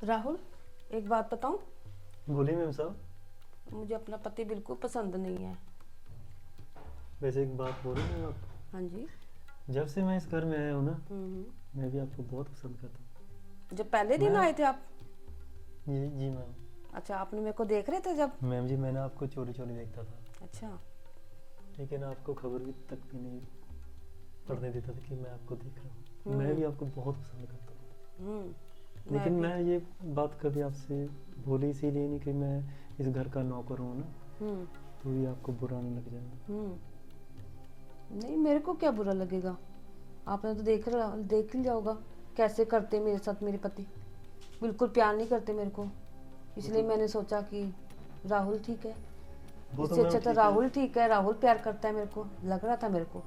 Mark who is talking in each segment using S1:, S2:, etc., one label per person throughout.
S1: राहुल, एक बात बताऊं?
S2: बोलिए मैम साहब।
S1: मुझे अपना पति बिल्कुल पसंद नहीं है।
S2: वैसे एक बात बोलूं मैम आपको,
S1: हाँ जी।
S2: जब से मैं इस घर में आया हूँ ना,
S1: हम्म।
S2: मैं भी आपको बहुत पसंद करता हूँ।
S1: जब पहले दिन
S2: मैं
S1: आए थे आप?
S2: जी जी मैम।
S1: अच्छा, आपने मेरे को देख रहे थे जब?
S2: मैम जी मैंने आपको चोरी चोरी देखता था,
S1: अच्छा।
S2: लेकिन आपको खबर भी तक भी नहीं पड़ने देता था कि मैं आपको देख रहा हूँ। मैं
S1: हम्म।
S2: भी आपको बहुत पसंद करता हूँ,
S1: मैं
S2: लेकिन
S1: भी।
S2: मैं ये बात कभी आपसे बोली इसीलिए नहीं कि मैं इस घर का नौकर हूँ ना,
S1: हम्म।
S2: तो ये आपको बुरा नहीं लग जाएगा।
S1: नहीं, मेरे को क्या बुरा लगेगा? आपने तो देख ही लिया होगा कैसे करते मेरे साथ मेरे पति। बिल्कुल प्यार नहीं करते मेरे को।
S2: वो
S1: इसलिए
S2: तो
S1: मैंने सोचा कि राहुल ठीक है।
S2: वो तो
S1: इससे
S2: मैम
S1: अच्छा तो
S2: ठीक है
S1: राहुल ठीक है। राहुल प्यार करता है मेरे को, लग रहा था मेरे को।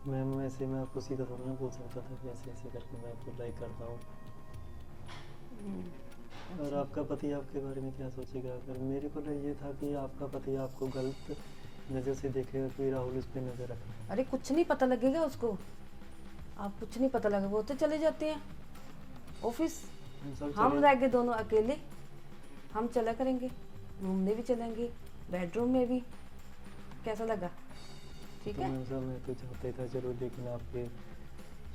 S2: मैम। वैसे मैं आपको सीधा थोड़ा ना बोल सकता था कि ऐसे ऐसे करके मैं आपको लाइक करता हूँ। और
S1: अच्छा।
S2: आपका पति आपके बारे में क्या सोचेगा? अगर मेरे को तो ये था कि आपका पति आपको गलत नज़र से देखेगा, कोई राहुल उस पर नज़र रखेगा।
S1: अरे कुछ नहीं पता लगेगा उसको। आप कुछ नहीं पता लगेगा, वो तो चले जाते हैं ऑफिस।
S2: हम सब
S1: हम
S2: चले।
S1: रह गए दोनों अकेले। हम चला करेंगे, घूमने भी चलेंगे, बेडरूम में भी। कैसा लगा? ठीक
S2: तो
S1: है।
S2: मैम साहब मैं तो चाहता ही था जरूर, लेकिन आपके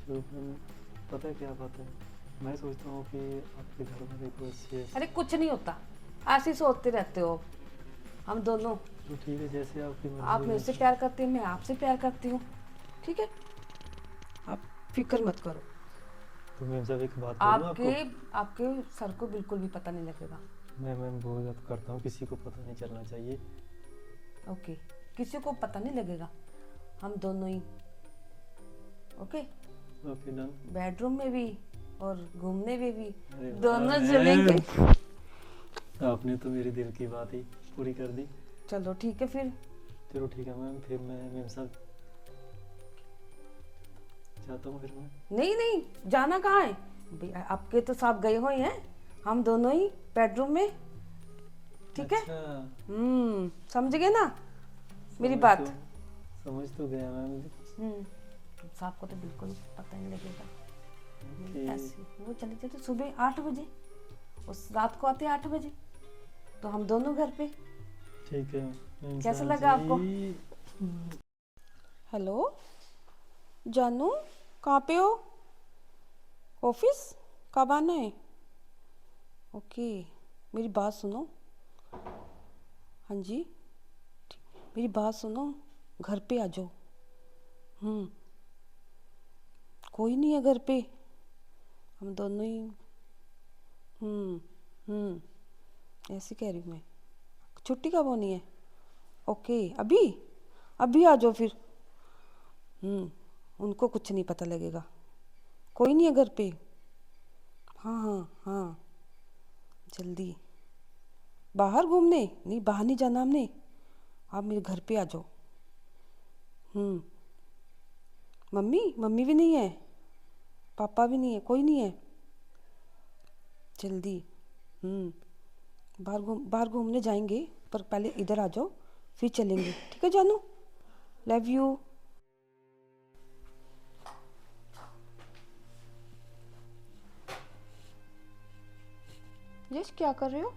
S2: जो मैम, पता है क्या बात है, मैं सोचता हूँ कि आपके घर वाले को अच्छे।
S1: अरे कुछ नहीं होता, ऐसे ही सोचते रहते हो। हम दोनों,
S2: तो ठीक है, जैसे आपकी मर्जी
S1: आप
S2: है
S1: मेरे
S2: मैम
S1: से प्यार
S2: साहब।
S1: करते हैं, मैं आपसे प्यार करती हूँ। ठीक है, आप फिक्र मत करो।
S2: तो मैम साहब एक बात बोलूँ
S1: आपके
S2: आपको।
S1: आपके सर को बिल्कुल भी पता नहीं लगेगा।
S2: मैं मैम बहुत करता हूँ, किसी को पता नहीं चलना चाहिए।
S1: ओके, किसी को पता नहीं लगेगा। हम दोनों ही। ओके।
S2: Okay done.
S1: बेडरूम में भी और घूमने में भी
S2: अरे वाह
S1: दोनों चलेंगे।
S2: मैम, आपने तो मेरे दिल की बात ही पूरी कर दी।
S1: चलो ठीक है फिर।
S2: चलो ठीक है मैम, फिर मैं मैम साहब चाहता हूँ फिर मैं।
S1: नहीं नहीं, जाना कहाँ है? आपके तो साहब गए हुए हैं। हम दोनों ही बेडरूम में। ठीक है।
S2: अच्छा।
S1: समझ गए ना मेरी
S2: समझ तो
S1: बात?
S2: समझ तो गया मैम।
S1: साहब को तो बिल्कुल पता नहीं लगेगा।
S2: ओके।
S1: ऐसे वो चले जाते सुबह 8 बजे, उस रात को आते 8 बजे, तो हम दोनों घर पे।
S2: ठीक है मैम
S1: कैसा
S2: साहब
S1: लगा आपको?
S2: जी।
S1: हेलो जानू, कहाँ पे हो? ऑफिस? कब आना है? ओके, मेरी बात सुनो। हाँ जी, मेरी बात सुनो, घर पे आ जाओ। हम्म। कोई नहीं है घर पे, हम दोनों ही। हम्म। ऐसे कह रही हूँ मैं। छुट्टी कब होनी है? ओके, अभी अभी आ जाओ फिर। उनको कुछ नहीं पता लगेगा। कोई नहीं है घर पे। हाँ हाँ हाँ, जल्दी। बाहर घूमने? नहीं, बाहर नहीं जाना हमने। आप मेरे घर पे आ जाओ। हम्म। मम्मी मम्मी भी नहीं है, पापा भी नहीं है, कोई नहीं है। जल्दी। हम्म। बाहर घूमने जाएंगे, पर पहले इधर आ जाओ, फिर चलेंगे। ठीक है जानू? Love you. यश, क्या कर रहे हो?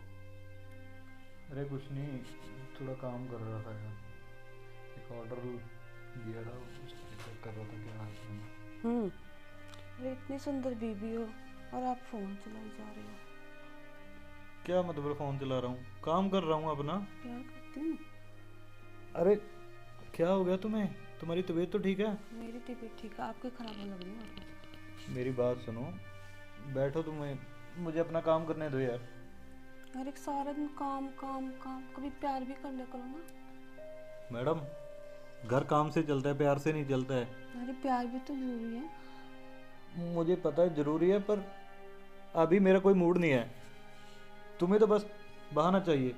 S3: अरे कुछ नहीं, थोड़ा काम कर रहा था यार। एक ऑर्डर दिया था, उसको चेक कर रहा था क्या हाल है।
S1: हम्म। अरे इतनी सुंदर बीबी हो और आप फोन चलाई जा रहे हो।
S3: क्या मतलब फ़ोन चला रहा हूँ, काम कर रहा हूँ अपना।
S1: प्यार करती हूँ।
S3: अरे क्या हो गया तुम्हें? तुम्हारी तबीयत तो ठीक है?
S1: मेरी तबीयत ठीक है, आपकी खराब हो लग रही है आपको।
S3: मेरी बात सुनो, बैठो, तुम्हें मुझे अपना काम करने दो यार।
S1: यार एक सारा दिन काम काम काम, कभी प्यार भी कर लिया करो ना।
S3: मैडम, घर काम से चलता है, प्यार से नहीं चलता है।
S1: अरे प्यार भी तो जरूरी है।
S3: मुझे पता है ज़रूरी है, पर अभी मेरा कोई मूड नहीं है। तुम्हें तो बस बहाना चाहिए।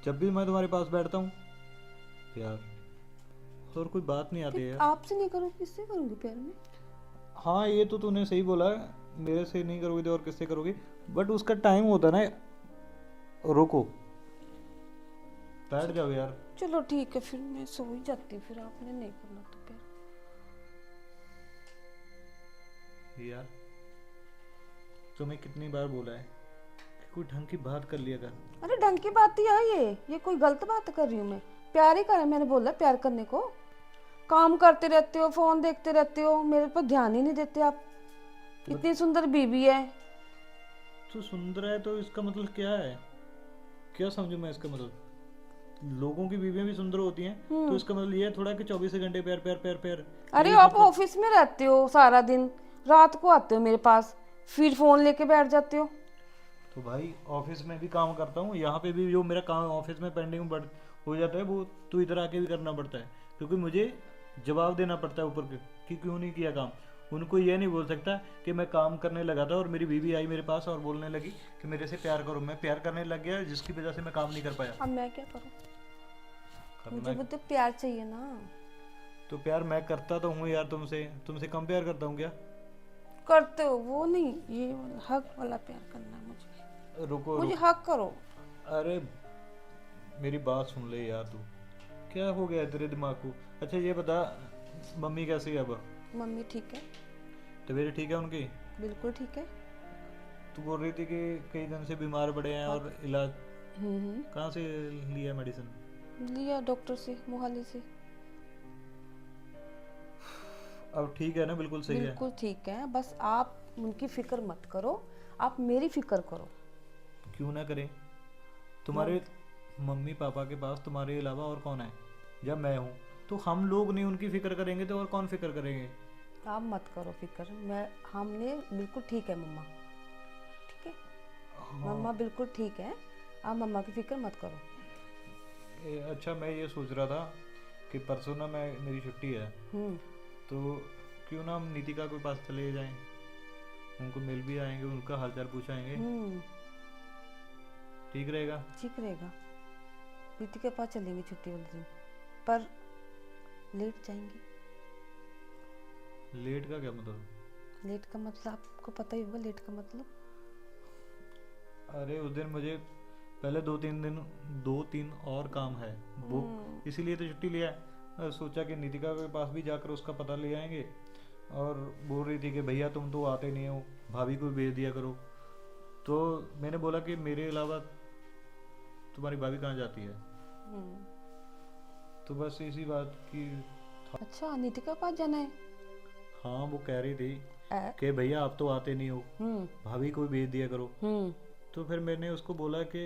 S3: जब भी मैं तुम्हारे पास बैठता हूँ, प्यार, और कोई बात नहीं आती
S1: फिर
S3: है यार।
S1: आपसे नहीं करूँ किससे करूँगी प्यार में?
S3: हाँ, ये तो तूने सही बोला है, मेरे से नहीं करोगे तो और किससे करोगे। बट उसका टाइम होता है ना। रुको, बैठ जाओ यार।
S1: चलो ठीक है, फिर मैं सो ही जाती हूँ, फिर आपने नहीं करना तो प्यार।
S3: यार, तुम्हें कितनी बार बोला है कोई ढंग की बात कर लिया कर।
S1: अरे ढंग की बात ही है ये कोई गलत बात कर रही हूँ मैं? प्यार ही करें, मैंने बोला प्यार करने को। काम करते रहते हो, फोन देखते रहते हो, मेरे पर ध्यान ही नहीं देते आप। इतनी सुंदर बीबी है।
S3: तो सुंदर है तो इसका मतलब क्या है? क्या समझूं मैं इसका मतलब? लोगों की बीवियां भी सुंदर होती हैं, तो इसका मतलब ये है थोड़ा कि 24 घंटे प्यार प्यार प्यार प्यार,
S1: अरे
S3: यही
S1: आप
S3: मतलब?
S1: ऑफिस में रहते हो सारा दिन, रात को आते हो मेरे पास, फिर फोन लेके बैठ जाते हो।
S3: तो भाई ऑफिस में भी काम करता हूँ, यहाँ पे भी जो मेरा काम ऑफिस में पेंडिंग बढ़ हो जाता है वो तू इधर आके भी करना पड़ता है, क्योंकि मुझे जवाब देना पड़ता है ऊपर के कि क्यों नहीं किया काम। उनको ये नहीं बोल सकता कि मैं काम करने लगा था और मेरी बीवी आई मेरे पास और बोलने लगी कि मेरे से प्यार करो। मैं प्यार करने लग गया जिसकी वजह से मैं काम नहीं कर पाया।
S1: अब मैं क्या करूं? मुझे
S3: करना
S1: भी तो प्यार चाहिए ना।
S3: तो प्यार मैं करता तो हूँ यार, तुमसे तुमसे कम प्यार करता हूँ क्या?
S1: करते हो वो नहीं, ये हक वाला प्यार करना है मुझे।
S3: रुको
S1: मुझे
S3: रुको,
S1: हक करो।
S3: अरे मेरी बात सुन ले यार तू, क्या हो गया है तेरे दिमाग को? अच्छा ये बता, मम्मी कैसी है अब?
S1: मम्मी ठीक है,
S3: तबीयत ठीक है उनकी?
S1: बिल्कुल ठीक है।
S3: तू बोल रही थी कि कई दिन से बीमार पड़े हैं और इलाज
S1: हम्म।
S3: कहाँ से लिया मेडिसिन?
S1: लिया डॉक्टर से, मोहाली से।
S3: अब ठीक है ना? बिल्कुल सही है?
S1: बिल्कुल ठीक है, बस आप उनकी फिक्र मत करो, आप मेरी फिक्र करो।
S3: क्यों ना करें? तुम्हारे मम्मी पापा के पास तुम्हारे अलावा और कौन है? जब मैं हूँ तो हम लोग नहीं उनकी फिक्र करेंगे तो और कौन फिक्र करेंगे?
S1: आप मत करो फिक्र, मैं हमने बिल्कुल ठीक है मम्मा, ठीक है? मम्मा बिल्कुल ठीक है, आप मम्मा की फिक्र मत करो।
S3: अच्छा मैं ये सोच रहा था कि परसों ना मैं मेरी छुट्टी है,
S1: हम्म।
S3: तो क्यों ना हम नीतिका के पास चले जाएं, उनको मिल भी आएंगे, उनका हालचाल पूछाएंगे। ठीक रहेगा?
S1: ठीक रहेगा। प्रीति के पास चलेंगे छुट्टी वाले दिन, पर लेट जाएंगे।
S3: लेट का क्या मतलब?
S1: लेट का मतलब आपको पता ही होगा, लेट का मतलब।
S3: अरे उस दिन मुझे पहले 2-3 और काम है वो, इसीलिए तो छुट्टी लिया है। सोचा कि नितिका के पास भी जाकर उसका पता ले आएंगे, और बोल रही थी कि भैया तुम तो आते नहीं हो, भाभी को भेज दिया करो। तो मैंने बोला कि मेरे अलावा तुम्हारी भाभी कहाँ जाती है? तो बस इसी बात की
S1: अच्छा, नीतिका के पास जाना है?
S3: हाँ वो कह रही थी
S1: ए?
S3: कि भैया आप तो आते नहीं हो, भाभी को भी भेज दिया करो। तो फिर मैंने उसको बोला कि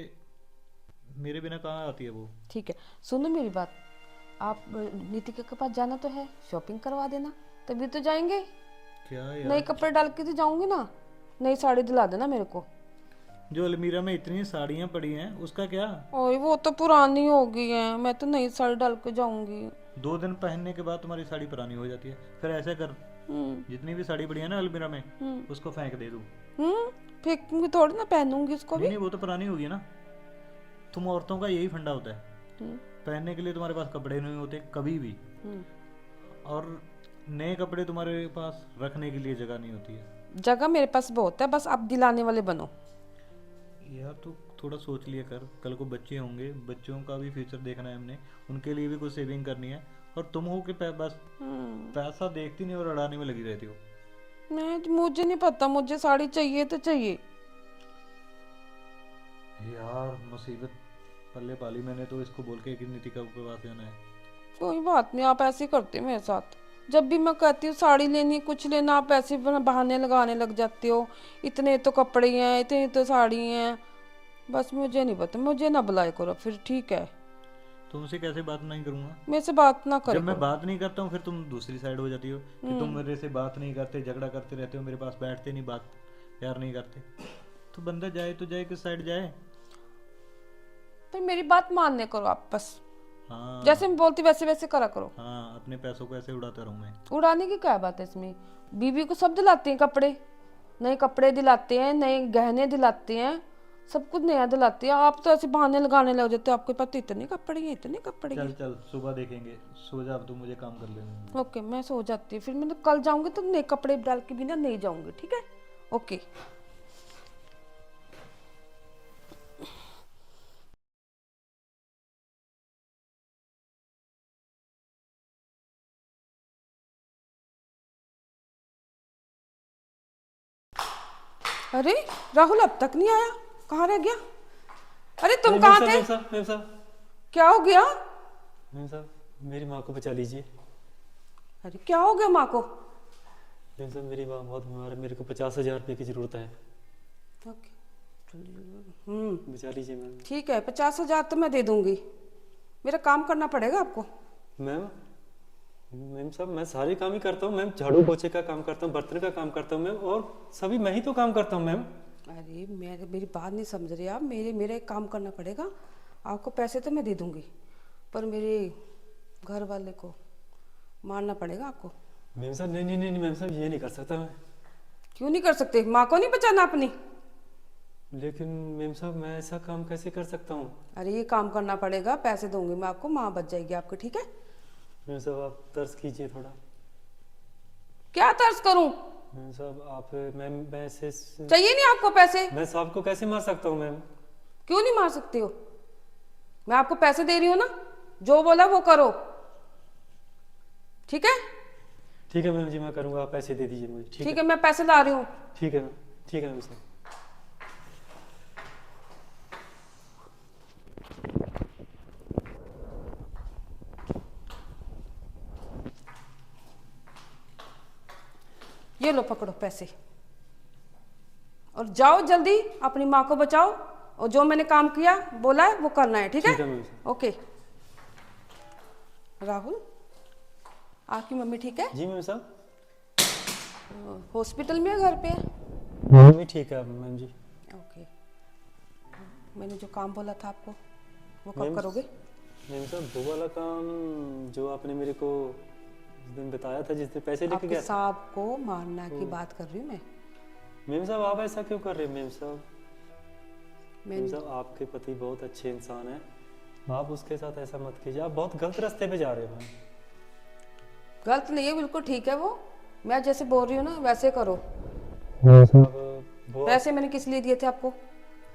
S3: मेरे बिना कहाँ आती है वो।
S1: ठीक है, सुनो मेरी बात, आप नीतिका के पास जाना तो है, शॉपिंग करवा देना, तभी तो जाएंगे।
S3: क्या
S1: नए
S3: यार?
S1: कपड़े डाल के तो जाऊंगी ना, नई साड़ी दिला देना मेरे को।
S3: जो अलमीरा में इतनी साड़ियाँ पड़ी हैं उसका क्या?
S1: ओए वो तो पुरानी हो गई है, मैं तो नई साड़ी डाल के जाऊंगी।
S3: 2 दिन पहनने के बाद तुम्हारी साड़ी पुरानी हो जाती है। फिर ऐसे कर, जितनी भी साड़ी पड़ी है ना अलमीरा में, उसको फेंक दे दू।
S1: फेंकूंगी थोड़ी ना, पहनूंगी उसको
S3: नहीं
S1: भी।
S3: नहीं, वो तो पुरानी होगी ना। तुम औरतों का यही फंडा होता है, पहनने के लिए तुम्हारे पास कपड़े नहीं होते कभी भी, और नए कपड़े तुम्हारे पास रखने के लिए जगह नहीं होती है।
S1: जगह मेरे पास बहुत है, बस आप दिलाने वाले बनो।
S3: यार तू थोड़ा सोच लिया कर, कल को बच्चे होंगे, बच्चों का भी फ्यूचर देखना है हमने, उनके लिए भी कुछ सेविंग करनी है। और तुम हो कि बस पैसा देखती नहीं और उड़ाने में लगी रहती हो।
S1: मुझे नहीं पता, मुझे साड़ी चाहिए तो चाहिए।
S3: यार मुसीबत पल्ले पाली मैंने तो, इसको बोल के कि नीतिका के पास जाना है।
S1: कोई बात नहीं, आप ऐसे करते हो मेरे साथ। जब भी मैं कहती हूँ साड़ी लेनी, कुछ लेना, आप ऐसे बहाने लगाने लग जाते हो। इतने तो कपड़े हैं, इतनी तो साड़ी हैं, बस मुझे नहीं पता, मुझे ना बुलाए करो फिर, ठीक है?
S3: तुमसे कैसे बात नहीं करूंगा?
S1: मेरे से बात ना करे
S3: जब मैं
S1: करो।
S3: बात नहीं करता हूँ फिर तुम दूसरी साइड हो जाती हो कि तुम मेरे से बात नहीं करते, झगड़ा करते रहते हो, मेरे पास बैठते नहीं, बात प्यार नहीं करते। तो बंदा जाए तो जाए, किस साइड जाए?
S1: फिर मेरी बात मानने करो आप बस।
S3: हाँ
S1: जैसे मैं बोलती वैसे वैसे करा करो।
S3: हाँ, अपने पैसों को ऐसे उड़ाता रहूं मैं?
S1: उड़ाने की क्या बात है इसमें? बीवी को सब दिलाते हैं कपड़े, नए कपड़े दिलाते हैं, नए गहने दिलाते हैं, सब कुछ नया दिलाते हैं। आप तो ऐसे बहाने लगाने लग जाते हो, आपके पास तो इतने कपड़े हैं, इतने कपड़े हैं।
S3: चल चल सुबह देखेंगे, सो जा अब, तू मुझे काम कर लेने।
S1: ओके, मैं सो जाती हूँ, फिर मैं तो कल जाऊंगी तो नए कपड़े डाल के बिना नहीं जाऊंगी, ठीक है? ओके। अरे राहुल अब तक नहीं आया। कहाँ रह गया? अरे तुम
S2: मेम
S1: कहाँ
S2: साहब,
S1: थे?
S2: मेम साहब, मेम साहब,
S1: क्या हो गया?
S2: मेम साहब, मेरी माँ को बचा लीजिए।
S1: अरे क्या हो गया माँ को?
S2: मेम साहब, मेरी माँ बहुत बीमार है, मेरे को 50,000 रुपये की ज़रूरत है।
S1: ओके।
S2: बचा लीजिए मैम।
S1: ठीक है, 50,000 तो मैं दे दूंगी। मेरा काम करना पड़ेगा आपको।
S2: मैम, मैम साहब, मैं सारे काम ही करता हूँ मैम। झाड़ू पोछे का काम करता हूँ, बर्तन का काम करता हूँ मैम, और सभी मैं ही तो काम करता हूँ मैम।
S1: अरे मेरी बात नहीं समझ रहे आप। मेरे एक काम करना पड़ेगा। आपको पैसे तो मैं दे दूंगी, पर मेरे घर वाले को मारना पड़ेगा आपको।
S2: मैम साहब, नहीं नहीं नहीं नहीं, मैम साहब, ये नहीं कर सकता मैं।
S1: क्यों नहीं कर सकते? माँ को नहीं बचाना अपनी?
S2: लेकिन मैम साहब, मैं ऐसा काम कैसे कर सकता हूँ?
S1: अरे ये काम करना पड़ेगा, पैसे दूंगी मैं आपको, माँ बच जाएगी आपकी, ठीक है?
S2: मैम साहब, आप तरस कीजिए थोड़ा।
S1: क्या तर्ज करूं?
S2: मैम साहब, आप मैं ऐसे
S1: चाहिए नहीं आपको पैसे?
S2: मैं साहब को कैसे मार सकता हूँ मैम?
S1: क्यों नहीं मार सकते हो? मैं आपको पैसे दे रही हूँ ना, जो बोला वो करो, ठीक है?
S2: ठीक है मैम जी, मैं करूँगा, आप पैसे दे दीजिए मुझे।
S1: ठीक है, मैं पैसे ला रही हूँ।
S2: ठीक है मैम, ठीक है मैम साहब।
S1: ये लो पकड़ो पैसे, और जाओ जल्दी अपनी माँ को बचाओ, और जो मैंने काम किया बोला है वो करना है, ठीक
S2: ठीक है
S1: है?
S2: मैम साहब।
S1: ओके। राहुल, आपकी मम्मी ठीक है?
S2: जी मैम साहब,
S1: हॉस्पिटल में है, घर पे है?
S2: मम्मी ठीक है मैम जी।
S1: ओके। मैंने जो काम बोला था आपको, वो कब
S2: मैम,
S1: करोगे?
S2: मैम साहब, वो वाला काम जो आपने मेरे को उस दिन बताया था, जिस दिन पैसे लेके
S1: आपके
S2: गया था।
S1: सांप को मारना की बात कर रही हूँ मैं।
S2: मैम साहब, आप ऐसा क्यों कर रहे हैं मैम साहब? मैम
S1: मैं
S2: साहब, आपके पति बहुत अच्छे इंसान हैं, आप उसके साथ ऐसा मत कीजिए। आप बहुत गलत रास्ते पे जा रहे हो मैम।
S1: गलत नहीं है, बिल्कुल ठीक है वो। मैं जैसे बोल रही हूँ ना वैसे करो।
S2: मैम साहब, वो
S1: पैसे मैंने किस लिए दिए थे आपको?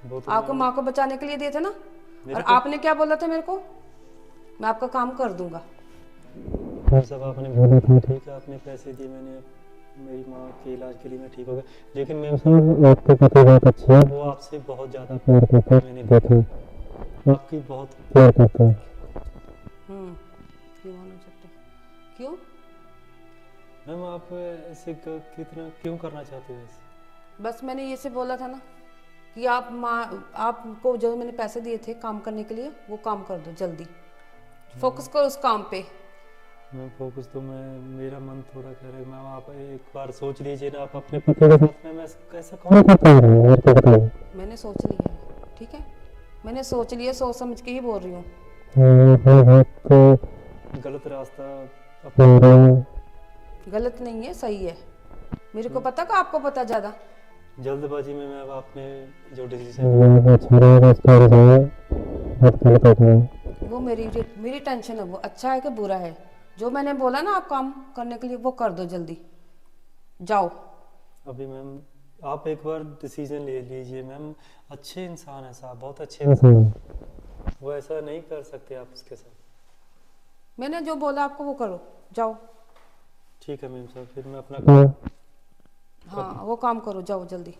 S2: वो तो
S1: आपको माँ को बचाने के लिए दिए थे ना?
S2: मेरे
S1: और
S2: को-
S1: आपने क्या बोला था मेरे को? मैं आपका काम कर दूंगा।
S2: मैम साहब, आपने बोला था, ठीक है, आपने पैसे दिए, मैंने मेरी माँ के इलाज के लिए मैं ठीक हो गया। लेकिन मैम साहब, आपके पति बहुत अच्छे हैं, वो आपसे बहुत ज़्यादा प्यार करते हैं, मैंने देखा, आपकी बहुत प्यार करते हैं।
S1: क्यों होना चाहते? क्यों?
S2: मैम, आप ऐसे कितना क्यों करना चाहते हो ऐसे?
S1: बस मैंने ये से बोला था ना कि आप माँ, आपको जो मैंने पैसे दिए थे काम करने के लिए वो काम कर दो जल्दी। फोकस करो उस काम पे।
S2: मैम, फोकस तो मेरा मन थोड़ा कह रहा है मैम, आप एक बार सोच लीजिए ना, आप अपने पति के साथ में मैं कैसे कौन करता हूँ मेरे को बताइए।
S1: मैंने सोच लिया है, ठीक है? मैंने सोच लिया, सोच समझ के ही बोल रही हूँ।
S2: तो गलत रास्ता अपना रहे हैं।
S1: गलत नहीं है, सही है। मेरे को पता का आपको पता ज्यादा।
S2: जल्दबाजी में मैं आपने जो डिसीजन लिया अच्छा रहेगा, इसका बहुत गलत होता है।
S1: वो मेरी टेंशन है, वो अच्छा है कि बुरा है? जो मैंने बोला ना आप काम करने के लिए वो कर दो जल्दी, जाओ।
S2: अभी मैम, आप एक बार डिसीजन ले लीजिए मैम, अच्छे इंसान है साहब, बहुत अच्छे इंसान है, वो ऐसा नहीं कर सकते आप उसके साथ।
S1: मैंने जो बोला आपको वो करो, जाओ।
S2: ठीक है मैम साहब, फिर मैं अपना
S1: हाँ वो काम करो, जाओ जल्दी।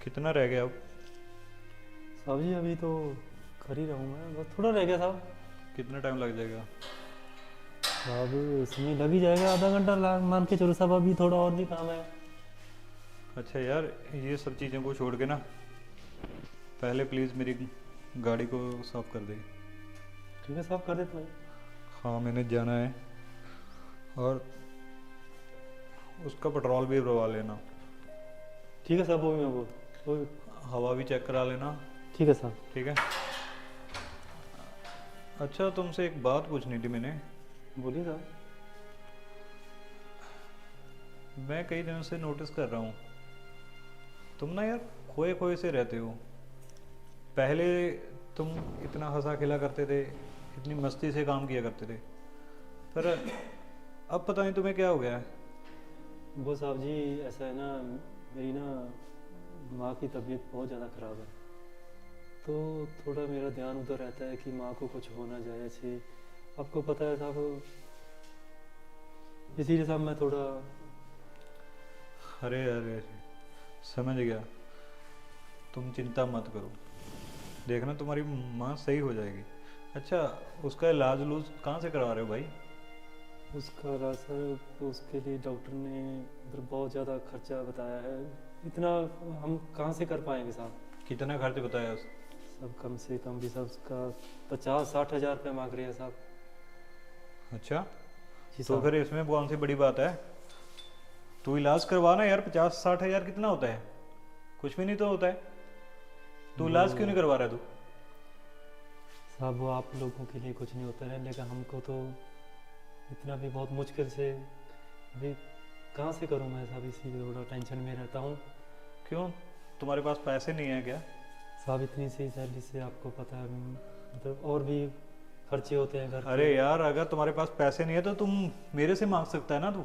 S3: कितना रह गया अब?
S2: साहब जी, अभी तो कर ही रहा हूँ मैं, बस थोड़ा रह गया साहब।
S3: कितना टाइम लग जाएगा?
S2: साहब, इसमें लग ही जाएगा, आधा घंटा मान के चलो साहब, अभी थोड़ा और भी काम है।
S3: अच्छा यार, ये सब चीज़ों को छोड़ के ना पहले प्लीज़ मेरी गाड़ी को साफ कर दे।
S2: ठीक है साहब, कर देता हूँ।
S3: हाँ, मैंने जाना है, और उसका पेट्रोल भी भरवा लेना।
S2: ठीक है साहब, वो भी मैं वो भी
S3: हवा भी चेक करा लेना।
S2: ठीक है साहब।
S3: ठीक है। अच्छा, तुमसे एक बात पूछनी थी मैंने।
S2: बोलिए साहब।
S3: मैं कई दिनों से नोटिस कर रहा हूँ, तुम ना यार खोए खोए से रहते हो। पहले तुम इतना हंसा खिला करते थे, इतनी मस्ती से काम किया करते थे, पर अब पता नहीं तुम्हें क्या हो गया है।
S2: वो साहब जी ऐसा है ना, मेरी ना माँ की तबीयत बहुत ज़्यादा ख़राब है, तो थोड़ा मेरा ध्यान उधर रहता है कि माँ को कुछ हो ना जाए ऐसे। आपको पता है साहब, इसीलिए साहब मैं थोड़ा।
S3: अरे अरे, समझ गया। तुम चिंता मत करो, देखना तुम्हारी माँ सही हो जाएगी। अच्छा, उसका इलाज उलूज कहाँ से करवा रहे हो भाई?
S2: उसका इलाज सर, तो उसके लिए डॉक्टर ने मतलब बहुत ज़्यादा खर्चा बताया है। इतना हम कहाँ से कर पाएंगे साहब?
S3: कितना खर्च बताया उस?
S2: सब कम से कम भी सब उसका 50-60 हज़ार रुपये मांग रहे हैं साहब।
S3: अच्छा,
S2: जी
S3: तो
S2: साहब।
S3: फिर इसमें कौन सी बड़ी बात है? तू इलाज करवाना यार, 50-60 हज़ार कितना होता है? कुछ भी नहीं तो होता है। तू इलाज क्यों नहीं करवा रहा तू?
S2: साहब वो आप लोगों के लिए कुछ नहीं होता है, लेकिन हमको तो इतना भी बहुत मुश्किल से अभी कहाँ से करूँ मैं साहब, इसीलिए थोड़ा टेंशन में रहता हूँ।
S3: क्यों, तुम्हारे पास पैसे नहीं है क्या?
S2: साहब इतनी सी सैलरी से आपको पता है मतलब और भी खर्चे होते हैं घर के।
S3: अरे यार, अगर तुम्हारे पास पैसे नहीं है तो तुम मेरे से मांग सकता है ना तू।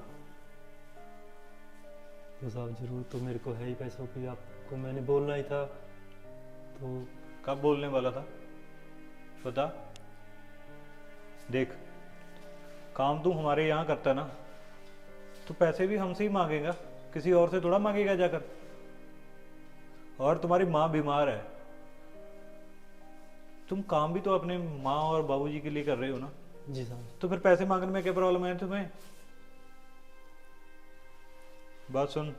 S2: तो साहब जरूर तो मेरे को है ही पैसों की, आपको मैंने बोलना ही था तो।
S3: कब बोलने वाला था बता? देख, काम तू हमारे यहाँ करता है ना, तो पैसे भी हमसे ही मांगेगा, किसी और से थोड़ा मांगेगा जाकर। और तुम्हारी माँ बीमार है, तुम काम भी तो अपने माँ और बाबूजी के लिए कर रहे हो ना,
S2: जी साहब।
S3: तो फिर पैसे मांगने में क्या प्रॉब्लम है तुम्हें? बात सुन,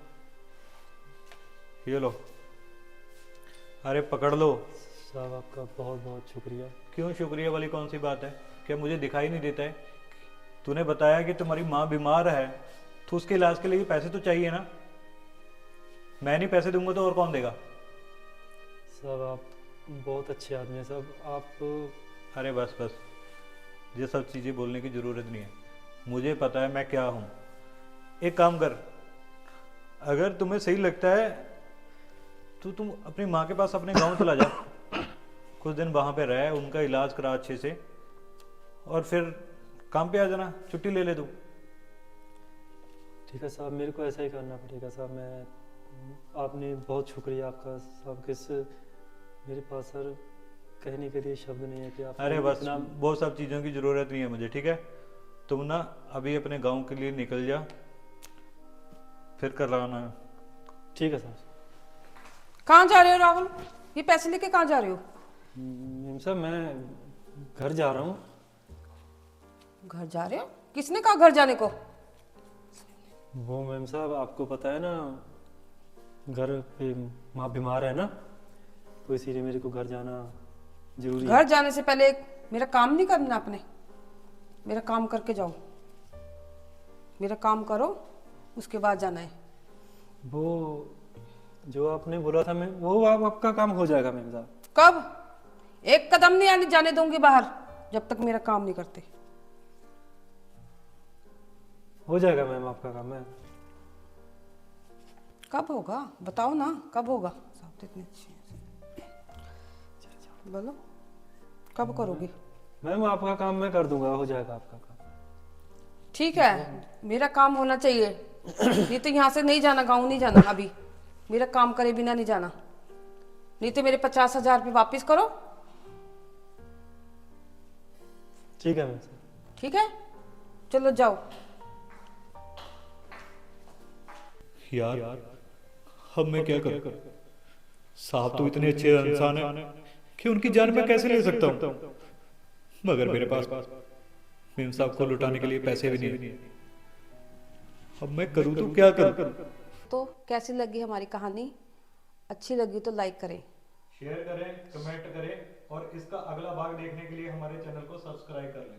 S3: ये लो, अरे पकड़ लो।
S2: साहब आपका बहुत बहुत शुक्रिया।
S3: क्यों शुक्रिया वाली कौन सी बात है? क्या मुझे दिखाई नहीं देता है? तूने बताया कि तुम्हारी माँ बीमार है, तो उसके इलाज के लिए पैसे तो चाहिए ना। मैं नहीं पैसे दूंगा तो और कौन देगा?
S2: साहब आप बहुत अच्छे आदमी हैं साहब आप।
S3: अरे बस बस, ये सब चीज़ें बोलने की ज़रूरत नहीं है, मुझे पता है मैं क्या हूँ। एक काम कर, अगर तुम्हें सही लगता है तो तुम अपनी माँ के पास अपने गांव चला जा, कुछ दिन वहाँ पे रह, उनका इलाज करा अच्छे से, और फिर काम पे आ जाना, छुट्टी ले ले तू।
S2: ठीक है साहब, मेरे को ऐसा ही करना पड़ेगा साहब। मैं आपने बहुत शुक्रिया आपका साहब, किस मेरे पास सर कहने के लिए शब्द नहीं है कि आप।
S3: अरे बस, वो सब चीज़ों की ज़रूरत नहीं है मुझे, ठीक है? तुम ना अभी अपने गांव के लिए निकल जा, फिर कर लाना।
S2: ठीक है साहब।
S1: कहाँ जा रहे हो राहुल? ये पैसे लेके कहाँ जा रहे हो?
S2: मैम साहब मैं घर जा रहा हूँ।
S1: घर जा रहे हो? किसने कहा घर जाने को?
S2: वो मैम साहब आपको पता है ना, घर पे माँ बीमार है ना, तो इसीलिए मेरे को घर जाना जरूरी है।
S1: घर जाने से पहले मेरा काम नहीं करना आपने? मेरा काम करके जाओ, मेरा काम करो, उसके बाद जाना है।
S2: वो जो आपने बोला था मैं, वो आपका काम हो जाएगा मैम साहब।
S1: कब? एक कदम नहीं आने जाने दूंगी बाहर जब तक मेरा काम नहीं करते।
S2: हो जाएगा मैम आपका काम। मैं
S1: कब होगा बताओ ना, कब होगा? साहब तो इतने अच्छे हैं, बोलो कब करोगे?
S2: मैम आपका काम मैं कर दूंगा, हो जाएगा आपका काम।
S1: ठीक है, मेरा काम होना चाहिए। नहीं तो यहाँ से नहीं जाना, गाँव नहीं जाना अभी, मेरा काम करे बिना नहीं जाना। नहीं तो मेरे 50,000 रुपये वापिस करो।
S2: ठीक है मैम साहब।
S1: ठीक है, चलो जाओ।
S3: यार अब मैं क्या करूं? साहब तो इतने अच्छे इंसान हैं कि उनकी जान मैं कैसे ले सकता हूं, मगर मेरे पास मेम साहब को लुटाने के लिए पैसे भी नहीं। अब मैं करूं तो क्या करूं?
S1: तो कैसी लगी हमारी कहानी? अच्छी लगी तो लाइक करें,
S3: शेयर करें, कमेंट करें, और इसका अगला भाग देखने के लिए हमारे चैनल को सब्सक्राइब कर लें।